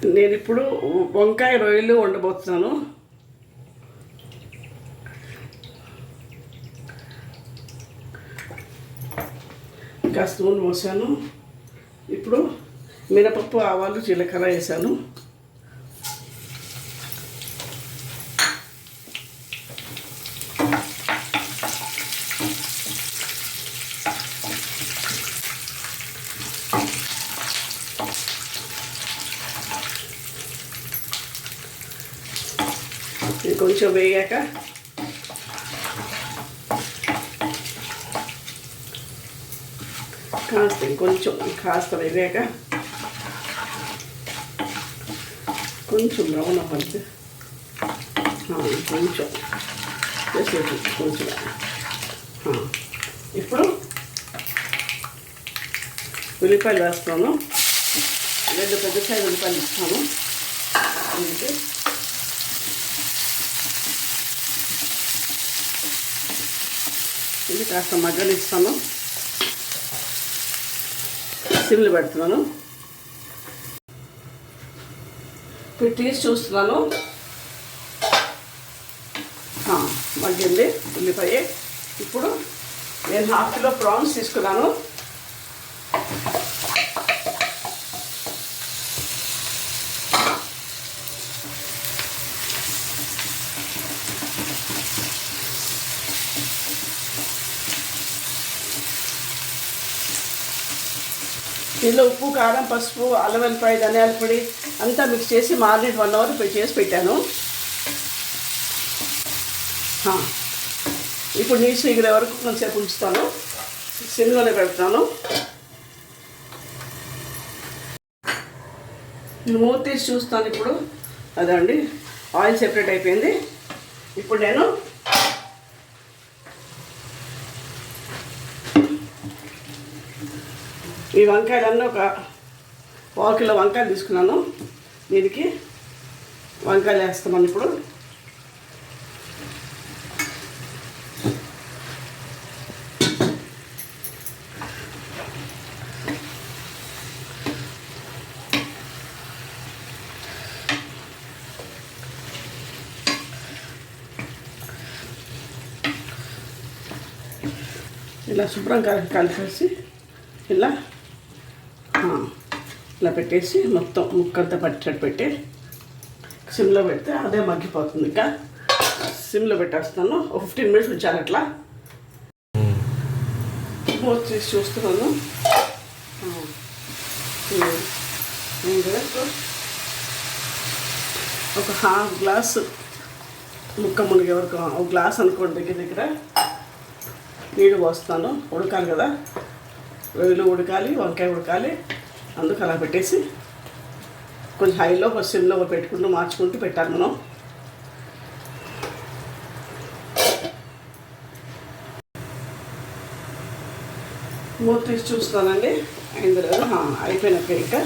నేను ఇప్పుడు వంకాయ రొయ్యలు వండబోతున్నాను. కాస్త నూనె పోసాను. ఇప్పుడు మినపప్పు, ఆవాలు, జీలకర్ర వేసాను. ఇది కొంచెం వేగాక కాస్త వేగాక కొంచెం బ్రౌన్ అవ్వాలి. కొంచెం ఇప్పుడు ఉల్లిపాయలు వేస్తాను. 2 పెద్ద సైజు ఉల్లిపాయలు ఇస్తాను. ఇది కాస్త మగ్గనిస్తాను. సిమ్లు పెడుతున్నాను. ఇప్పుడు తీసి చూస్తున్నాను. మగ్గింది ఉల్లిపాయ. ఇప్పుడు నేను 1/2 కిలో ప్రాన్స్ తీసుకున్నాను. దీనిలో ఉప్పు, కారం, పసుపు, అల్లం వెల్లిపాయ, ధనియాల పొడి అంతా మిక్స్ చేసి మారినేట్ 1 అవర్ చేసి పెట్టాను. ఇప్పుడు నీసు ఎగిరే వరకు కొంచెంసేపు ఉంచుతాను. సిమ్లోనే పెడతాను. మూత తీసి చూస్తాను. ఇప్పుడు అదండి ఆయిల్ సెపరేట్ అయిపోయింది. ఇప్పుడు నేను ఈ వంకాయలన్నీ ఒక 1/4 కిలో వంకాయలు తీసుకున్నాను. దీనికి వంకాయలు వేస్తున్నాను. ఇప్పుడు ఇలా శుభ్రంగా కలిపేసి ఇలా పెట్టేసి మొత్తం ముక్కంతా పట్టేటట్టు పెట్టి సిమ్లో పెడితే అదే మగ్గిపోతుంది. ఇంకా సిమ్లో పెట్టేస్తాను. ఒక 15 మినిట్స్ ఉంచాను. అట్లా మూత తీసి చూస్తున్నాను. ఒక 1/2 గ్లాసు ముక్క మునిగే వరకు, 1 గ్లాస్ అనుకోండి, దగ్గర నీళ్ళు పోస్తాను. ఉడకాలి కదా, రొయ్యలు ఉడకాలి, వంకాయ ఉడకాలి. అందుకు అలా పెట్టేసి కొంచెం హైలో కొంచెం సిమ్లో పెట్టుకుంటూ మార్చుకుంటూ పెట్టాలి మనం. మూత తీసి చూస్తానండి. అయింది లేదు, అయిపోయినాక ఇంకా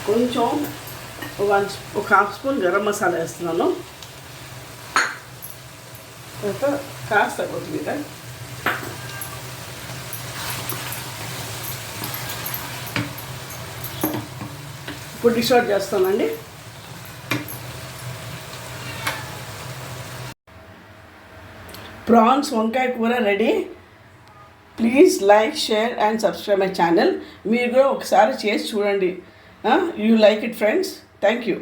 కొంచెం ఒక 1/2 స్పూన్ గరం మసాలా వేస్తున్నాను. తర్వాత కాస్త కొత్తిమీర. ఇప్పుడు డిష్ అవుట్ చేస్తానండి. ప్రాన్స్ వంకాయ కూర ready. Please like, share and subscribe my channel. మీరు కూడా ఒకసారి చేసి చూడండి. You like it friends. Thank you.